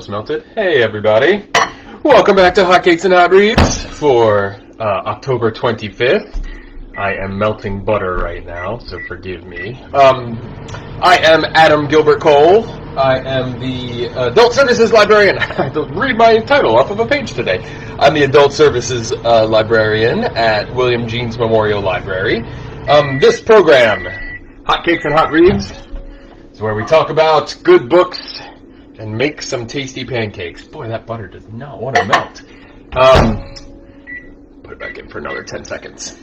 almost melted. Hey everybody, welcome back to Hotcakes and Hot Reads for October 25th. I am melting butter right now, so forgive me. I am Adam Gilbert Cole. I am the Adult Services Librarian. I have to read my title off of a page today. I'm the Adult Services Librarian at William Jeanes Memorial Library. This program, Hotcakes and Hot Reads, is where we talk about good books and make some tasty pancakes. Boy, that butter does not want to melt. Put it back in for another 10 seconds.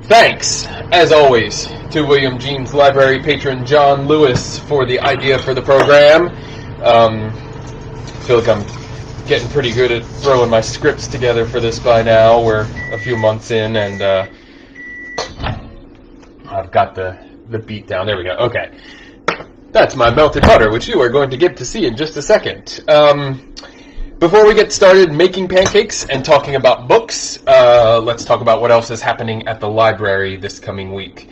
Thanks, as always, to William Jeanes Library patron John Lewis for the idea for the program. I feel like I'm getting pretty good at throwing my scripts together for this by now. We're a few months in, and I've got the beat down. There we go. Okay. That's my melted butter, which you are going to get to see in just a second. Before we get started making pancakes and talking about books, let's talk about what else is happening at the library this coming week.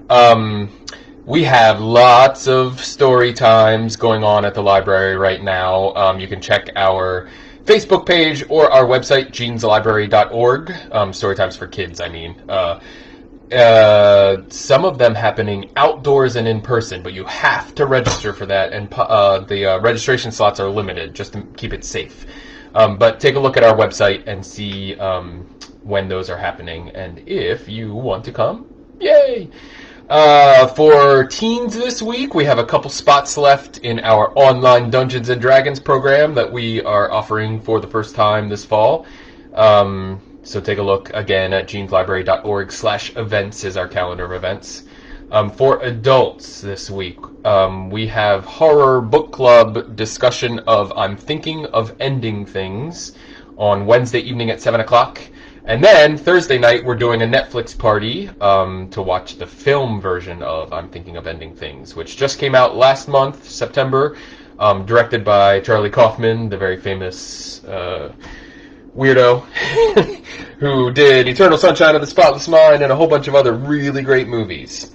We have lots of story times going on at the library right now. You can check our Facebook page or our website, jeaneslibrary.org. Story times for kids, I mean. Some of them happening outdoors and in person, but you have to register for that, and the registration slots are limited, just to keep it safe. But take a look at our website and see when those are happening, and if you want to come, yay! For teens this week, we have a couple spots left in our online Dungeons & Dragons program that we are offering for the first time this fall. So take a look again at jeaneslibrary.org/events is our calendar of events. For adults this week, we have horror book club discussion of I'm Thinking of Ending Things on Wednesday evening at 7 o'clock. And then Thursday night, we're doing a Netflix party to watch the film version of I'm Thinking of Ending Things, which just came out last month, September, directed by Charlie Kaufman, the very famous weirdo who did Eternal Sunshine of the Spotless Mind and a whole bunch of other really great movies.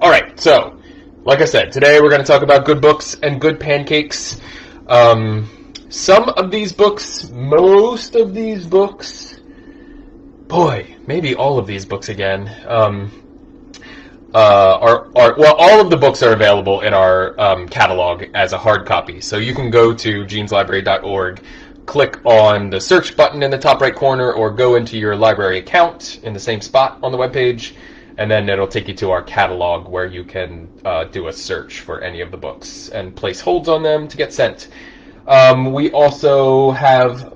Alright, so, like I said, today we're going to talk about good books and good pancakes. Some of these books, most of these books, boy, maybe all of these books again, all of the books are available in our catalog as a hard copy. So you can go to jeaneslibrary.org, click on the search button in the top right corner, or go into your library account in the same spot on the webpage, and then it'll take you to our catalog where you can do a search for any of the books and place holds on them to get sent. We also have,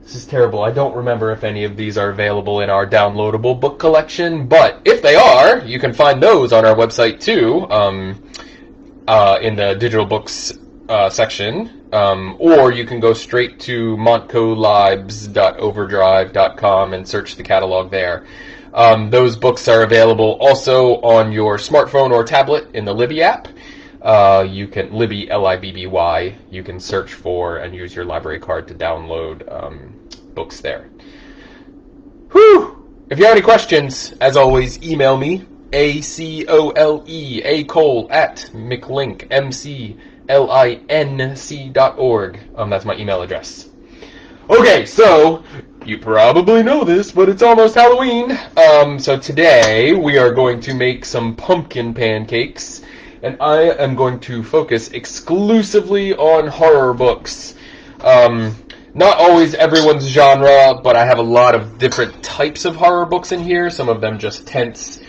this is terrible, I don't remember if any of these are available in our downloadable book collection, but if they are, you can find those on our website too, in the digital books section. Or you can go straight to montcolibs.overdrive.com and search the catalog there. Those books are available also on your smartphone or tablet in the Libby app. You can, Libby, Libby, you can search for and use your library card to download books there. Whew! If you have any questions, as always, email me, acole@mclink.org. That's my email address. Okay, so you probably know this, but it's almost Halloween. So today we are going to make some pumpkin pancakes, and I am going to focus exclusively on horror books. Not always everyone's genre, but I have a lot of different types of horror books in here. Some of them just tense,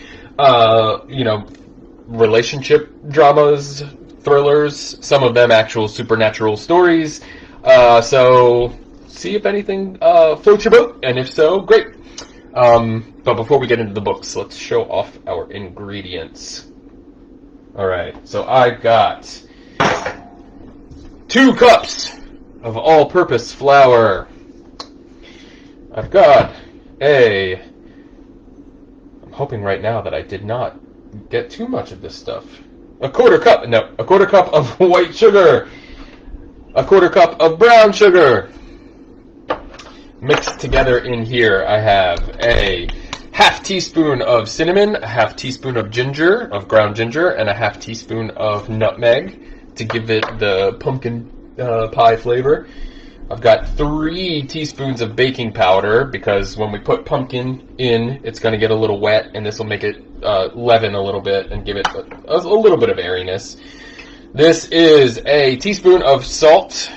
relationship dramas, thrillers, some of them actual supernatural stories. So see if anything floats your boat, and if so, great. But before we get into the books, let's show off our ingredients. Alright, so I've got 2 cups of all-purpose flour. I've got I'm hoping right now that I did not get too much of this stuff. A quarter cup of white sugar. A quarter cup of brown sugar. Mixed together in here, I have a half teaspoon of cinnamon, a half teaspoon of ginger, of ground ginger, and a half teaspoon of nutmeg to give it the pumpkin pie flavor. I've got 3 teaspoons of baking powder because when we put pumpkin in, it's going to get a little wet, and this will make it leaven a little bit and give it a little bit of airiness. This is a teaspoon of salt.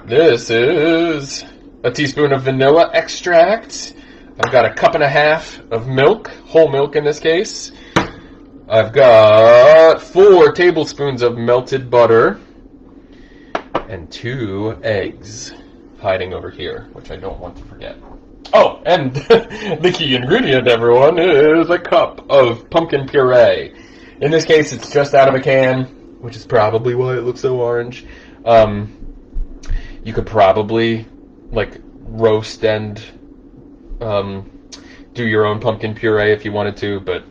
This is a teaspoon of vanilla extract. I've got a 1.5 cups of milk, whole milk in this case. I've got 4 tablespoons of melted butter. And 2 eggs hiding over here, which I don't want to forget. Oh, and the key ingredient, everyone, is a cup of pumpkin puree. In this case, it's just out of a can, which is probably why it looks so orange. You could probably, like, roast and do your own pumpkin puree if you wanted to, but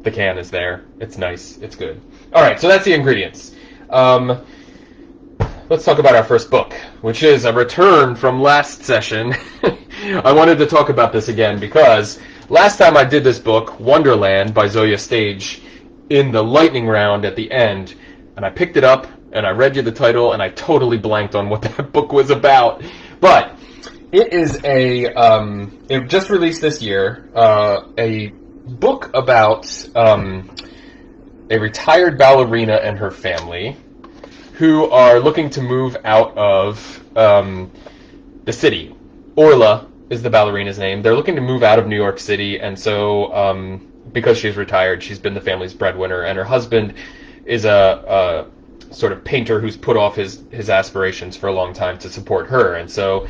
the can is there. It's nice. It's good. All right, so that's the ingredients. Let's talk about our first book, which is a return from last session. I wanted to talk about this again because last time I did this book, Wonderland by Zoya Stage, in the lightning round at the end, and I picked it up and I read you the title and I totally blanked on what that book was about. But it is it just released this year, a book about a retired ballerina and her family who are looking to move out of the city. Orla is the ballerina's name. They're looking to move out of New York City, and so because she's retired, she's been the family's breadwinner, and her husband is a sort of painter who's put off his aspirations for a long time to support her, and so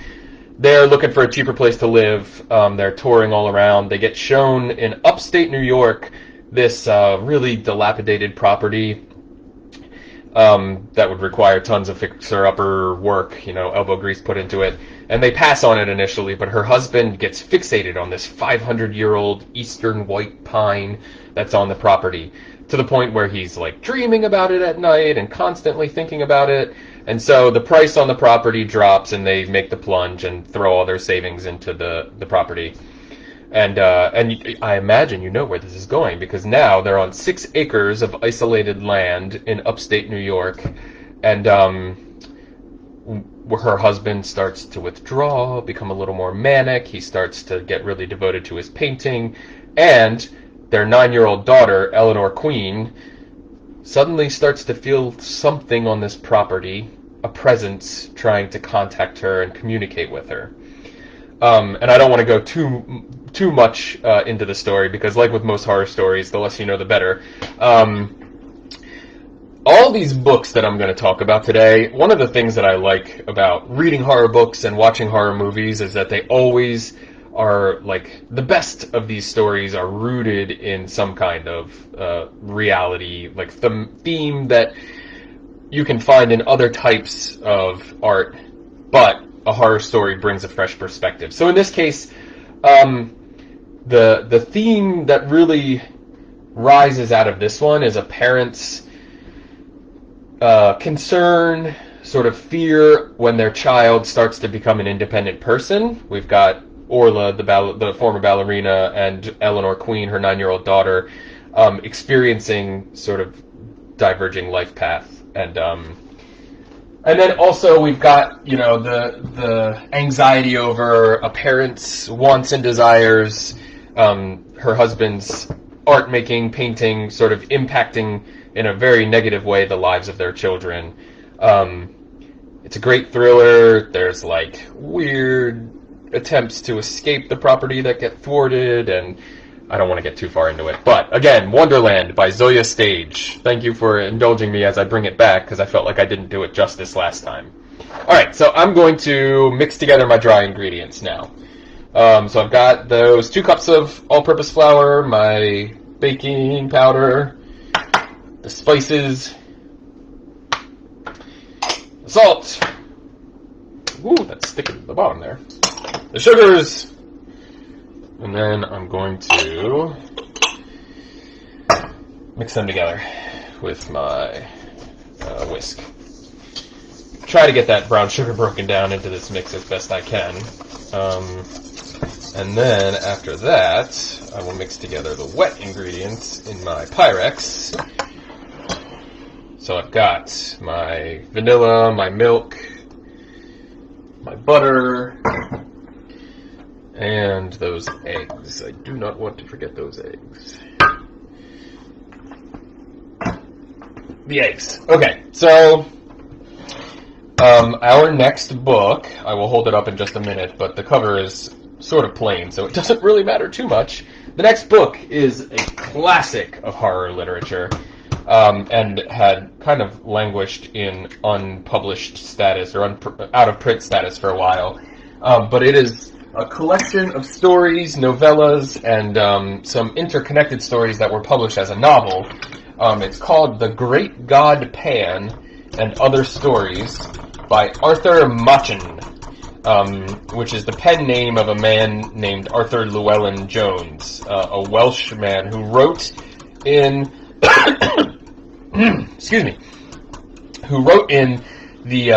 they're looking for a cheaper place to live. They're touring all around. They get shown in upstate New York this really dilapidated property that would require tons of fixer-upper work, elbow grease put into it. And they pass on it initially, but her husband gets fixated on this 500-year-old eastern white pine that's on the property, to the point where he's, like, dreaming about it at night and constantly thinking about it. And so the price on the property drops, and they make the plunge and throw all their savings into the property. And I imagine you know where this is going, because now they're on 6 acres of isolated land in upstate New York, and her husband starts to withdraw, become a little more manic. He starts to get really devoted to his painting, and their 9-year-old daughter, Eleanor Queen, suddenly starts to feel something on this property, a presence trying to contact her and communicate with her. And I don't want to go too much into the story, because like with most horror stories, the less you know, the better. All these books that I'm going to talk about today, one of the things that I like about reading horror books and watching horror movies is that they always are, like, the best of these stories are rooted in some kind of reality, like theme that you can find in other types of art, but a horror story brings a fresh perspective. So in this case, the theme that really rises out of this one is a parent's concern, sort of fear when their child starts to become an independent person. We've got Orla, the former ballerina, and Eleanor Queen, her 9-year-old daughter, experiencing sort of diverging life path. And then also we've got, the anxiety over a parent's wants and desires, her husband's art making, painting, sort of impacting in a very negative way the lives of their children. It's a great thriller. There's, like, weird attempts to escape the property that get thwarted, and I don't want to get too far into it. But, again, Wonderland by Zoya Stage. Thank you for indulging me as I bring it back, because I felt like I didn't do it justice last time. Alright, so I'm going to mix together my dry ingredients now. So I've got those 2 cups of all-purpose flour, my baking powder, the spices, the salt, ooh, that's sticking to the bottom there, the sugars, and then I'm going to mix them together with my whisk. Try to get that brown sugar broken down into this mix as best I can. And then after that, I will mix together the wet ingredients in my Pyrex. So I've got my vanilla, my milk, my butter, and those eggs. I do not want to forget those eggs. The eggs. Okay, so our next book, I will hold it up in just a minute, but the cover is sort of plain, so it doesn't really matter too much. The next book is a classic of horror literature, and had kind of languished in unpublished status, or out-of-print status for a while. But it is a collection of stories, novellas, and some interconnected stories that were published as a novel. It's called The Great God Pan and Other Stories by Arthur Machen, which is the pen name of a man named Arthur Llewellyn Jones, a Welsh man who wrote in excuse me, who wrote in the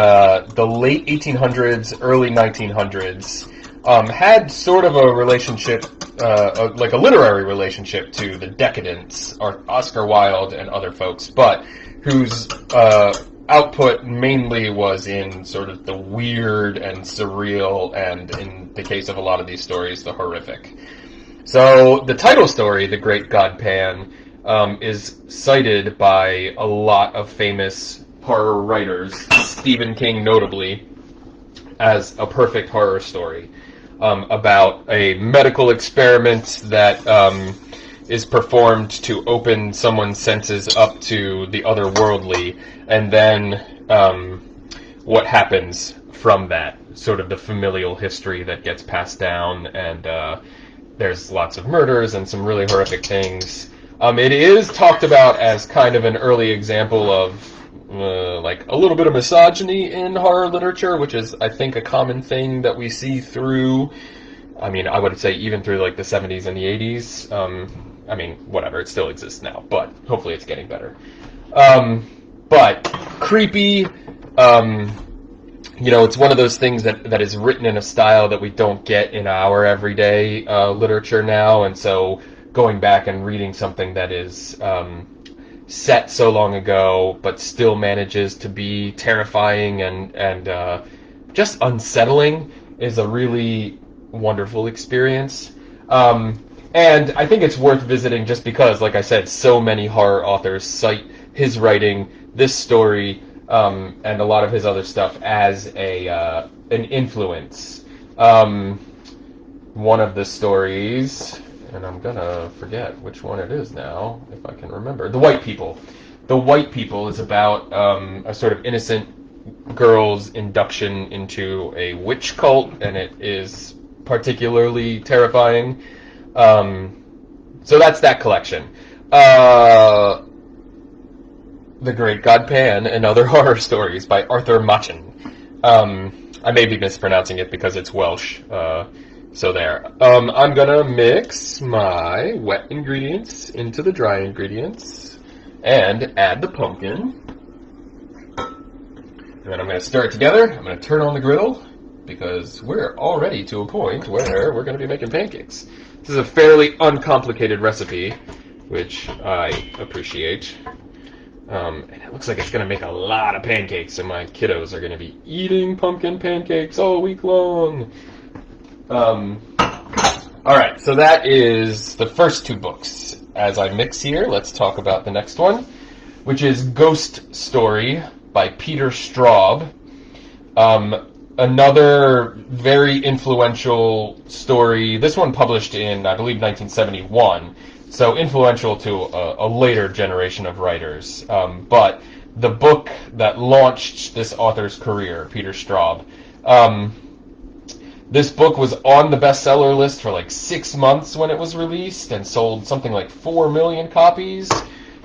late 1800s, early 1900s, had sort of a relationship, like a literary relationship to the decadents, Oscar Wilde and other folks, but whose output mainly was in sort of the weird and surreal, and in the case of a lot of these stories, the horrific. So the title story, The Great God Pan, is cited by a lot of famous horror writers, Stephen King notably, as a perfect horror story about a medical experiment that is performed to open someone's senses up to the otherworldly, and then what happens from that, sort of the familial history that gets passed down, and there's lots of murders and some really horrific things. It is talked about as kind of an early example of like a little bit of misogyny in horror literature, which is, I think, a common thing that we see through, I mean, I would say even through like the 70s and the 80s. I mean, whatever, it still exists now, but hopefully it's getting better. But creepy, it's one of those things that is written in a style that we don't get in our everyday literature now, and so going back and reading something that is set so long ago, but still manages to be terrifying and just unsettling, is a really wonderful experience. And I think it's worth visiting just because, like I said, so many horror authors cite his writing, this story, and a lot of his other stuff as an influence. One of the stories, and I'm gonna forget which one it is now, if I can remember. The White People. The White People is about a sort of innocent girl's induction into a witch cult, and it is particularly terrifying. So that's that collection. The Great God Pan and Other Horror Stories by Arthur Machen. I may be mispronouncing it because it's Welsh. So there. I'm gonna mix my wet ingredients into the dry ingredients and add the pumpkin. And then I'm gonna stir it together. I'm gonna turn on the griddle because we're already to a point where we're gonna be making pancakes. This is a fairly uncomplicated recipe, which I appreciate. And it looks like it's gonna make a lot of pancakes, and my kiddos are gonna be eating pumpkin pancakes all week long. Alright, so that is the first two books. As I mix here, let's talk about the next one, which is Ghost Story by Peter Straub. Another very influential story, this one published in, I believe, 1971, so influential to a later generation of writers. But the book that launched this author's career, Peter Straub, this book was on the bestseller list for like 6 months when it was released and sold something like 4 million copies.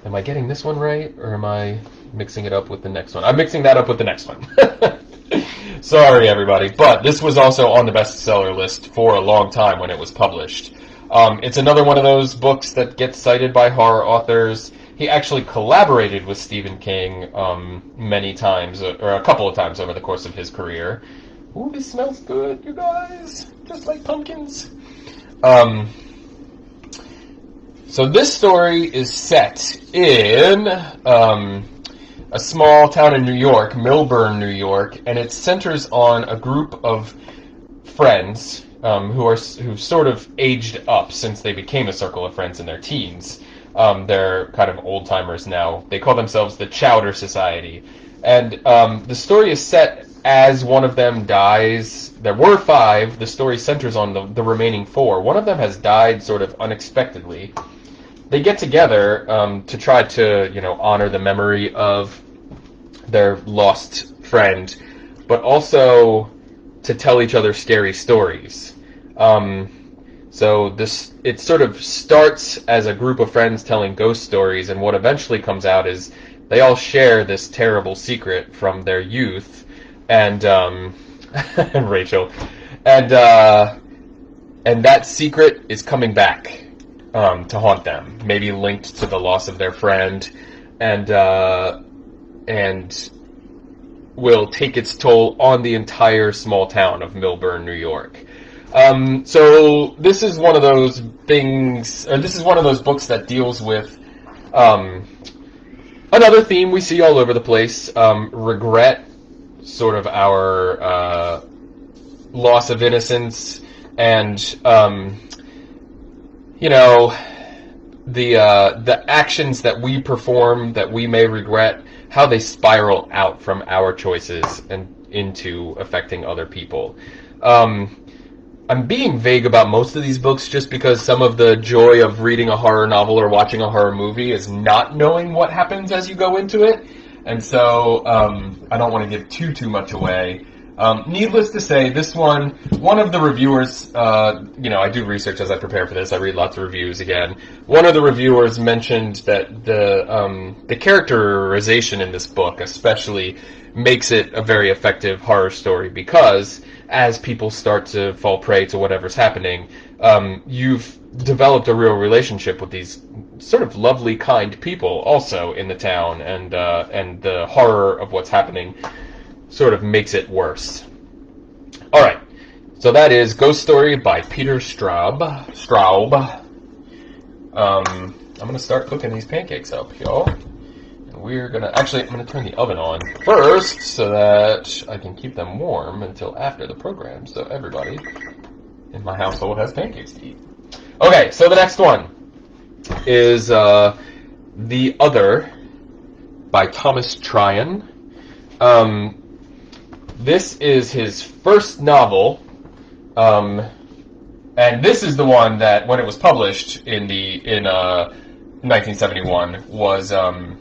Am I getting this one right, or am I mixing it up with the next one? I'm mixing that up with the next one. Sorry, everybody, but this was also on the bestseller list for a long time when it was published. It's another one of those books that gets cited by horror authors. He actually collaborated with Stephen King many times, or a couple of times over the course of his career. Ooh, this smells good, you guys. Just like pumpkins. So this story is set in a small town in New York, Millburn, New York, and it centers on a group of friends who've sort of aged up since they became a circle of friends in their teens. They're kind of old timers now. They call themselves the Chowder Society, and the story is set as one of them dies. There were 5. The story centers on the remaining 4. One of them has died sort of unexpectedly. They get together to try to, honor the memory of their lost friend, but also to tell each other scary stories. So it sort of starts as a group of friends telling ghost stories, and what eventually comes out is they all share this terrible secret from their youth, and and Rachel, and that secret is coming back to haunt them, maybe linked to the loss of their friend, and will take its toll on the entire small town of Millburn, New York. So this is one of those things, or this is one of those books that deals with another theme we see all over the place, regret, sort of our loss of innocence, and the actions that we perform that we may regret, how they spiral out from our choices and into affecting other people. I'm being vague about most of these books just because some of the joy of reading a horror novel or watching a horror movie is not knowing what happens as you go into it. And so I don't want to give too much away. Needless to say, this one of the reviewers, I do research as I prepare for this. I read lots of reviews again. One of the reviewers mentioned that the characterization in this book especially makes it a very effective horror story because as people start to fall prey to whatever's happening, you've developed a real relationship with these sort of lovely, kind people also in the town, and the horror of what's happening sort of makes it worse. All right, so that is Ghost Story by Peter Straub. I'm gonna start cooking these pancakes up, y'all. I'm gonna turn the oven on first so that I can keep them warm until after the program, so everybody in my household has pancakes to eat. Okay, so the next one is The Other by Thomas Tryon. This is his first novel, and this is the one that, when it was published in 1971, was on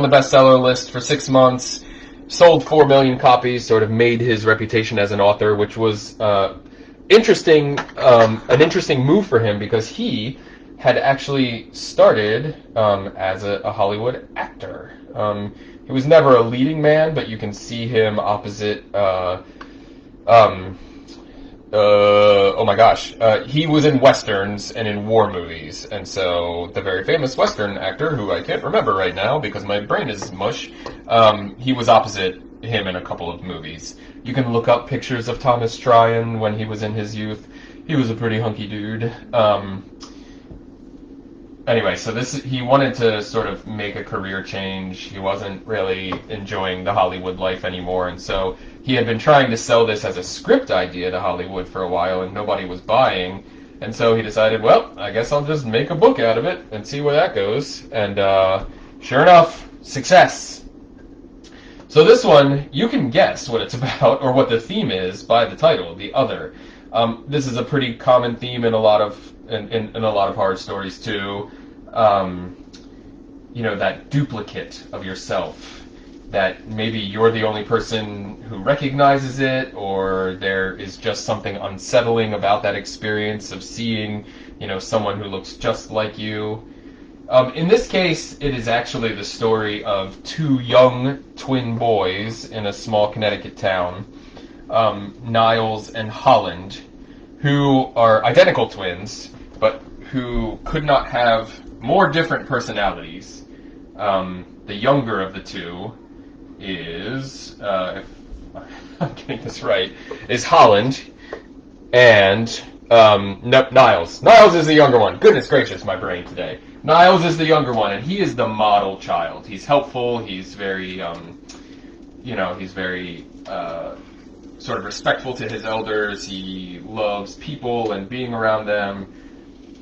the bestseller list for 6 months, sold 4 million copies, sort of made his reputation as an author, which was interesting, an interesting move for him because he had actually started as a Hollywood actor. He was never a leading man, but you can see him opposite. He was in westerns and in war movies, and so the very famous western actor, who I can't remember right now because my brain is mush, he was opposite him in a couple of movies. You can look up pictures of Thomas Tryon when he was in his youth. He was a pretty hunky dude. Anyway, so he wanted to sort of make a career change. He wasn't really enjoying the Hollywood life anymore, and so he had been trying to sell this as a script idea to Hollywood for a while, and nobody was buying. And so he decided, well, I guess I'll just make a book out of it and see where that goes. And sure enough, success. So this one, you can guess what it's about, or what the theme is, by the title, The Other. This is a pretty common theme in a lot of horror stories too. That duplicate of yourself, that maybe you're the only person who recognizes it, or there is just something unsettling about that experience of seeing, someone who looks just like you. In this case, it is actually the story of 2 young twin boys in a small Connecticut town, Niles and Holland, who are identical twins, but who could not have more different personalities. The younger of the two is, if I'm getting this right, is Holland, and Niles. Niles is the younger one. Goodness gracious, my brain today. Niles is the younger one, and he is the model child. He's helpful. He's very, he's very sort of respectful to his elders. He loves people and being around them.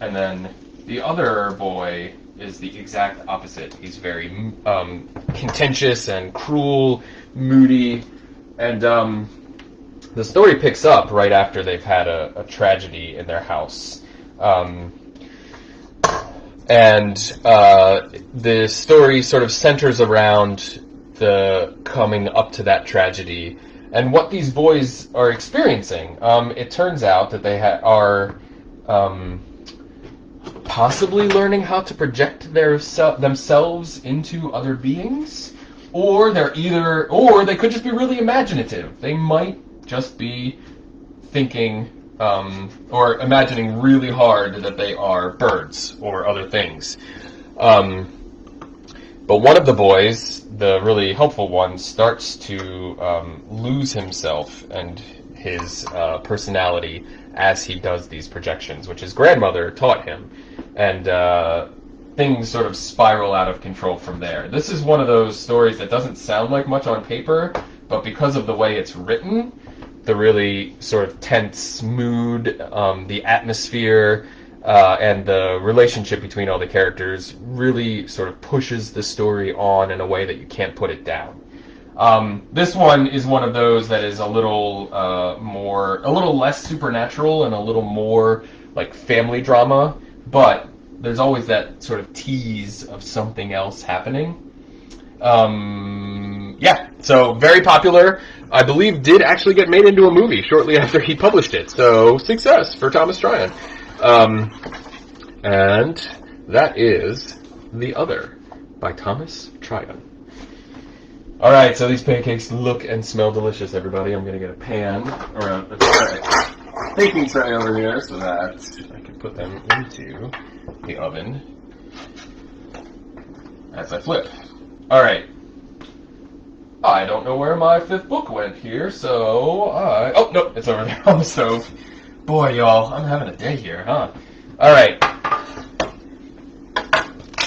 And then the other boy is the exact opposite. He's very contentious and cruel, moody, and the story picks up right after they've had a tragedy in their house. The story sort of centers around the coming up to that tragedy and what these boys are experiencing. It turns out that they are possibly learning how to project themselves into other beings, or they could just be really imaginative. They might just be thinking or imagining really hard that they are birds or other things. But one of the boys, the really helpful one, starts to lose himself and his personality as he does these projections, which his grandmother taught him. And things sort of spiral out of control from there. This is one of those stories that doesn't sound like much on paper, but because of the way it's written, the really sort of tense mood, the atmosphere, and the relationship between all the characters really sort of pushes the story on in a way that you can't put it down. This one is one of those that is a little less supernatural and a little more like family drama, but there's always that sort of tease of something else happening. So very popular. I believe did actually get made into a movie shortly after he published it. So success for Thomas Tryon. And that is The Other by Thomas Tryon. All right, so these pancakes look and smell delicious, everybody. I'm going to get a pan or a tray, baking tray over here so that I can put them into the oven as I flip. All right. I don't know where my fifth book went here, so oh, no, it's over there on the stove. Boy, y'all, I'm having a day here, huh? All right.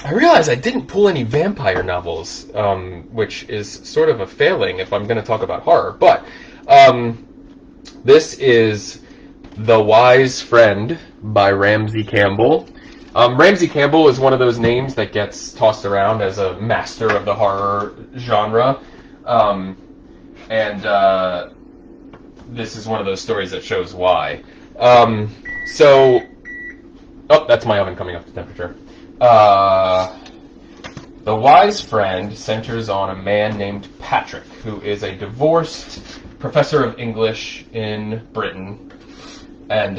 I realize I didn't pull any vampire novels, which is sort of a failing if I'm going to talk about horror, but this is The Wise Friend by Ramsey Campbell. Ramsey Campbell is one of those names that gets tossed around as a master of the horror genre. This is one of those stories that shows why. That's my oven coming up to temperature. The Wise Friend centers on a man named Patrick, who is a divorced professor of English in Britain, and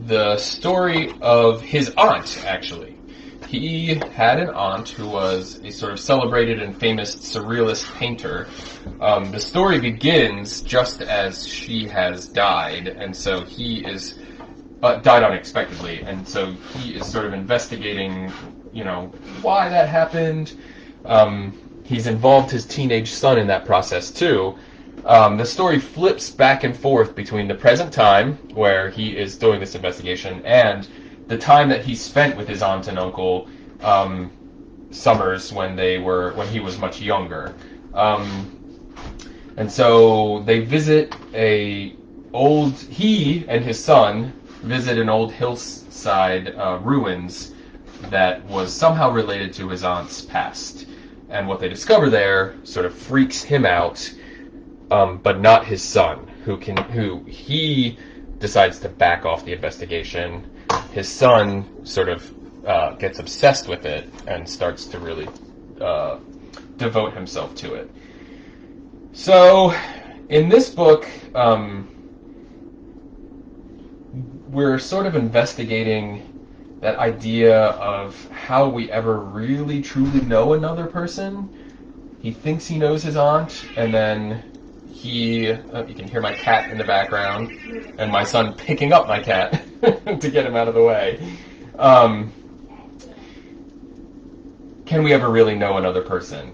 the story of his aunt, actually. He had an aunt who was a sort of celebrated and famous surrealist painter. The story begins just as she has died, and so he is died unexpectedly, and so he is sort of investigating, why that happened. He's involved his teenage son in that process too. The story flips back and forth between the present time, where he is doing this investigation, and the time that he spent with his aunt and uncle, summers when he was much younger. And so they visit he and his son visit an old hillside ruins that was somehow related to his aunt's past. And what they discover there sort of freaks him out, but not his son, who he decides to back off the investigation. His son sort of gets obsessed with it and starts to really devote himself to it. So, in this book, we're sort of investigating that idea of how we ever really truly know another person. He thinks he knows his aunt, and then you can hear my cat in the background, and my son picking up my cat to get him out of the way. Can we ever really know another person?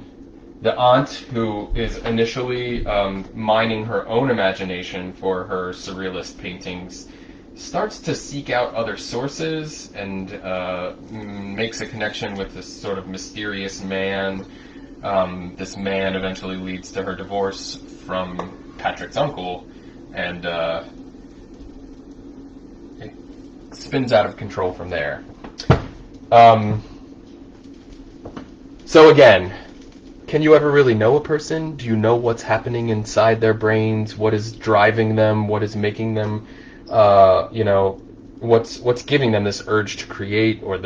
The aunt, who is initially mining her own imagination for her surrealist paintings, starts to seek out other sources and makes a connection with this sort of mysterious man. This man eventually leads to her divorce from Patrick's uncle, and it spins out of control from there. So again, can you ever really know a person? Do you know what's happening inside their brains? What is driving them? What is making them, what's giving them this urge to create, or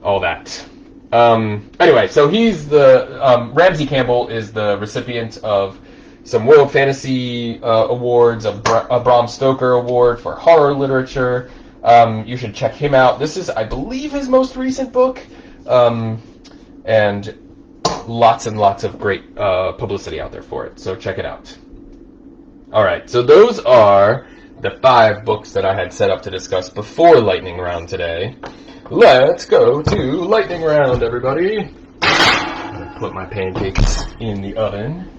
all that. Anyway, so he's Ramsey Campbell is the recipient of some World Fantasy Awards, a Bram Stoker Award for horror literature. You should check him out. This is, I believe, his most recent book, and lots and lots of great publicity out there for it, so check it out. Alright, so those are the 5 books that I had set up to discuss before Lightning Round today. Let's go to Lightning Round, everybody. I'm going to put my pancakes in the oven.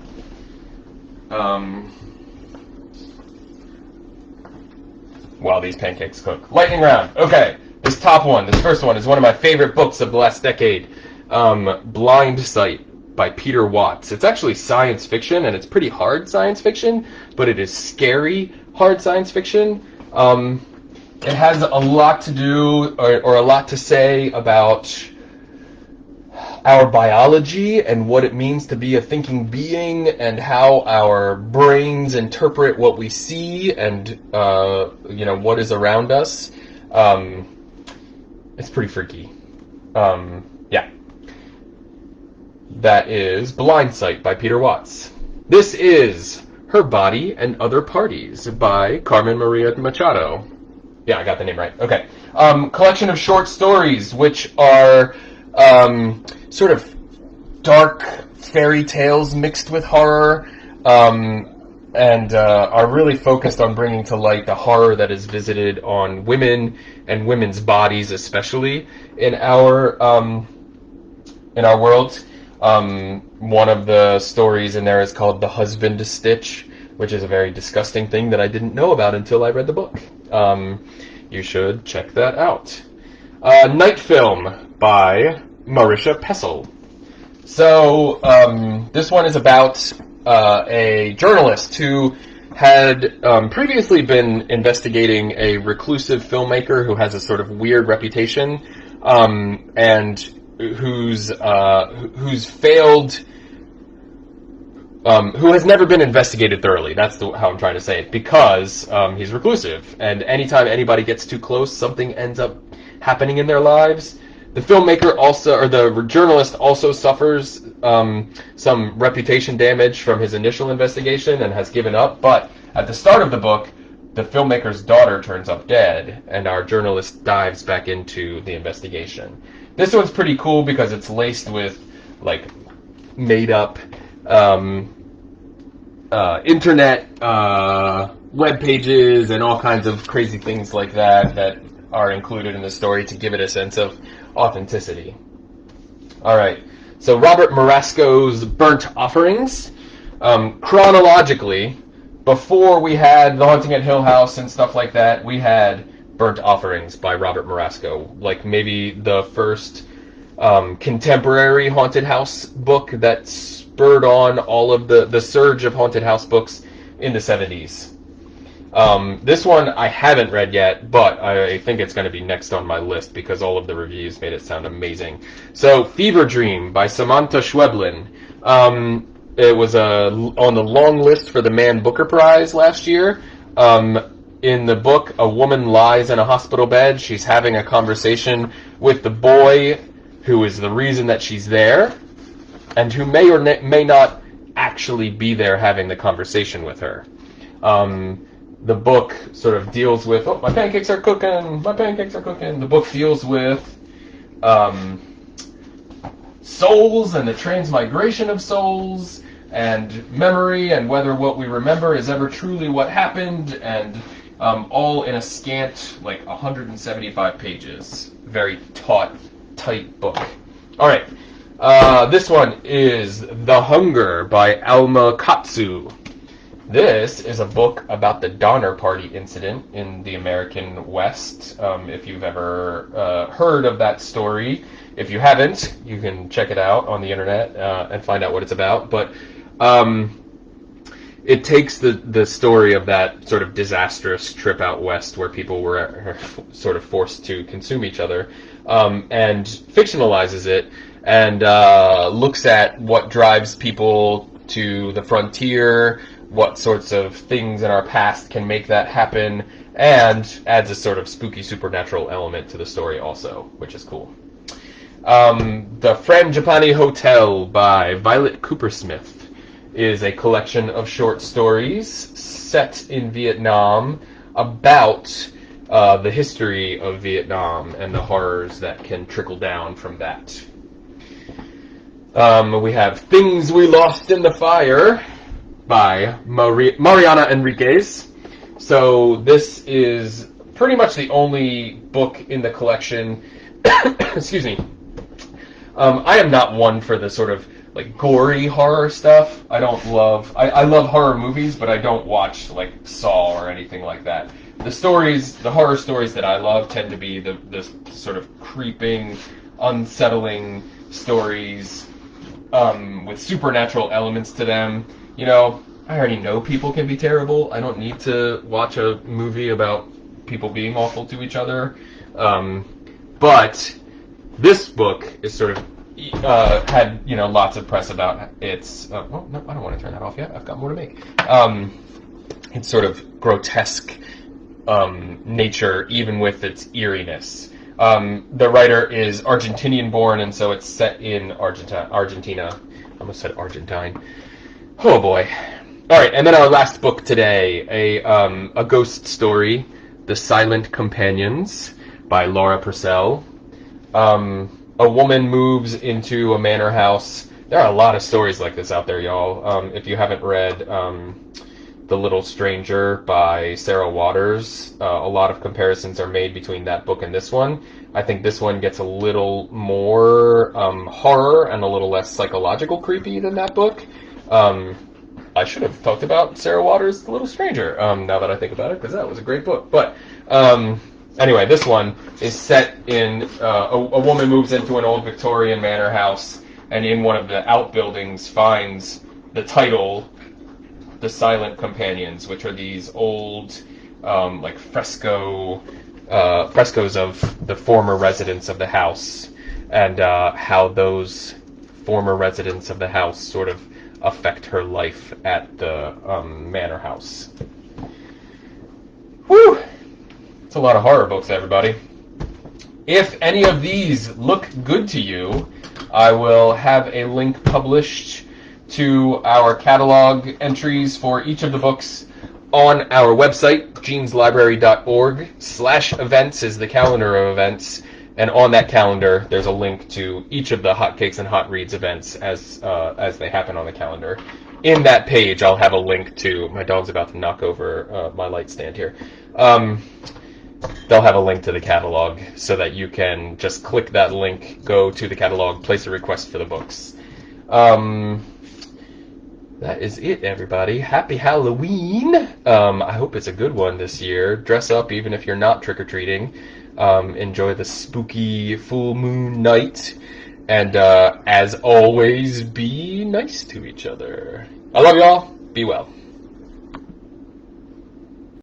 While these pancakes cook. Lightning Round. Okay, this first one, is one of my favorite books of the last decade. Blind Sight by Peter Watts. It's actually science fiction, and it's pretty hard science fiction, but it is scary hard science fiction. It has a lot to do, or a lot to say about our biology and what it means to be a thinking being, and how our brains interpret what we see and what is around us. It's pretty freaky. Yeah. That is Blind Sight by Peter Watts. This is Her Body and Other Parties by Carmen Maria Machado. Yeah, I got the name right. Okay. Collection of short stories, which are sort of dark fairy tales mixed with horror, and are really focused on bringing to light the horror that is visited on women and women's bodies, especially in our world. One of the stories in there is called The Husband Stitch, which is a very disgusting thing that I didn't know about until I read the book. You should check that out. Night Film by Marisha Pessl. So, this one is about a journalist who had previously been investigating a reclusive filmmaker who has a sort of weird reputation, and who's failed, who has never been investigated thoroughly. That's how I'm trying to say it, because he's reclusive, and anytime anybody gets too close, something ends up happening in their lives. The filmmaker the journalist also suffers some reputation damage from his initial investigation and has given up, but at the start of the book, the filmmaker's daughter turns up dead, and our journalist dives back into the investigation. This one's pretty cool because it's laced with, like, made-up internet web pages and all kinds of crazy things like that are included in the story to give it a sense of authenticity. Alright, so Robert Marasco's Burnt Offerings. Chronologically, before we had The Haunting at Hill House and stuff like that, we had Burnt Offerings by Robert Marasco, like maybe the first contemporary haunted house book that spurred on all of the surge of haunted house books in the 70s. This one I haven't read yet, but I think it's going to be next on my list because all of the reviews made it sound amazing. So, Fever Dream by Samantha Schweblin. It was on the long list for the Man Booker Prize last year. In the book, a woman lies in a hospital bed. She's having a conversation with the boy who is the reason that she's there, and who may or may not actually be there having the conversation with her. The book sort of deals with, my pancakes are cooking, The book deals with souls and the transmigration of souls and memory and whether what we remember is ever truly what happened, and all in a scant, 175 pages. Very tight book. Alright, this one is The Hunger by Alma Katsu. This is a book about the Donner Party incident in the American West. If you've ever heard of that story, if you haven't, you can check it out on the internet and find out what it's about. But it takes the story of that sort of disastrous trip out west where people were sort of forced to consume each other, and fictionalizes it and looks at what drives people to the frontier, what sorts of things in our past can make that happen, and adds a sort of spooky supernatural element to the story also, which is cool. The Frangipani Hotel by Violet Coopersmith is a collection of short stories set in Vietnam about the history of Vietnam and the horrors that can trickle down from that. We have Things We Lost in the Fire by Mariana Enriquez. So this is pretty much the only book in the collection. Excuse me. I am not one for the sort of like gory horror stuff. I love horror movies, but I don't watch like Saw or anything like that. The horror stories that I love tend to be the sort of creeping, unsettling stories with supernatural elements to them. You know, I already know people can be terrible. I don't need to watch a movie about people being awful to each other. But this book is sort of had lots of press about its. Well, no, I don't want to turn that off yet. I've got more to make. It's sort of grotesque nature, even with its eeriness. The writer is Argentinian-born, and so it's set in Argentina. I almost said Argentine. Oh boy! All right, and then our last book today, a ghost story, The Silent Companions by Laura Purcell. A woman moves into a manor house. There are a lot of stories like this out there, y'all. If you haven't read The Little Stranger by Sarah Waters, a lot of comparisons are made between that book and this one. I think this one gets a little more horror and a little less psychological creepy than that book. I should have talked about Sarah Waters' The Little Stranger, now that I think about it, because that was a great book. But anyway, this one is set in a woman moves into an old Victorian manor house, and in one of the outbuildings finds the title, The Silent Companions, which are these old like frescoes of the former residents of the house, and how those former residents of the house sort of affect her life at the manor house. Whew! It's a lot of horror books, everybody. If any of these look good to you, I will have a link published to our catalog entries for each of the books on our website, jeanslibrary.org/events is the calendar of events, and on that calendar there's a link to each of the Hotcakes and Hot Reads events as they happen on the calendar. In that page I'll have a link to, my dog's about to knock over my light stand here. They'll have a link to the catalog so that you can just click that link, go to the catalog, place a request for the books. That is it, everybody. Happy Halloween! I hope it's a good one this year. Dress up even if you're not trick-or-treating. Enjoy the spooky full moon night. And as always, be nice to each other. I love y'all. Be well.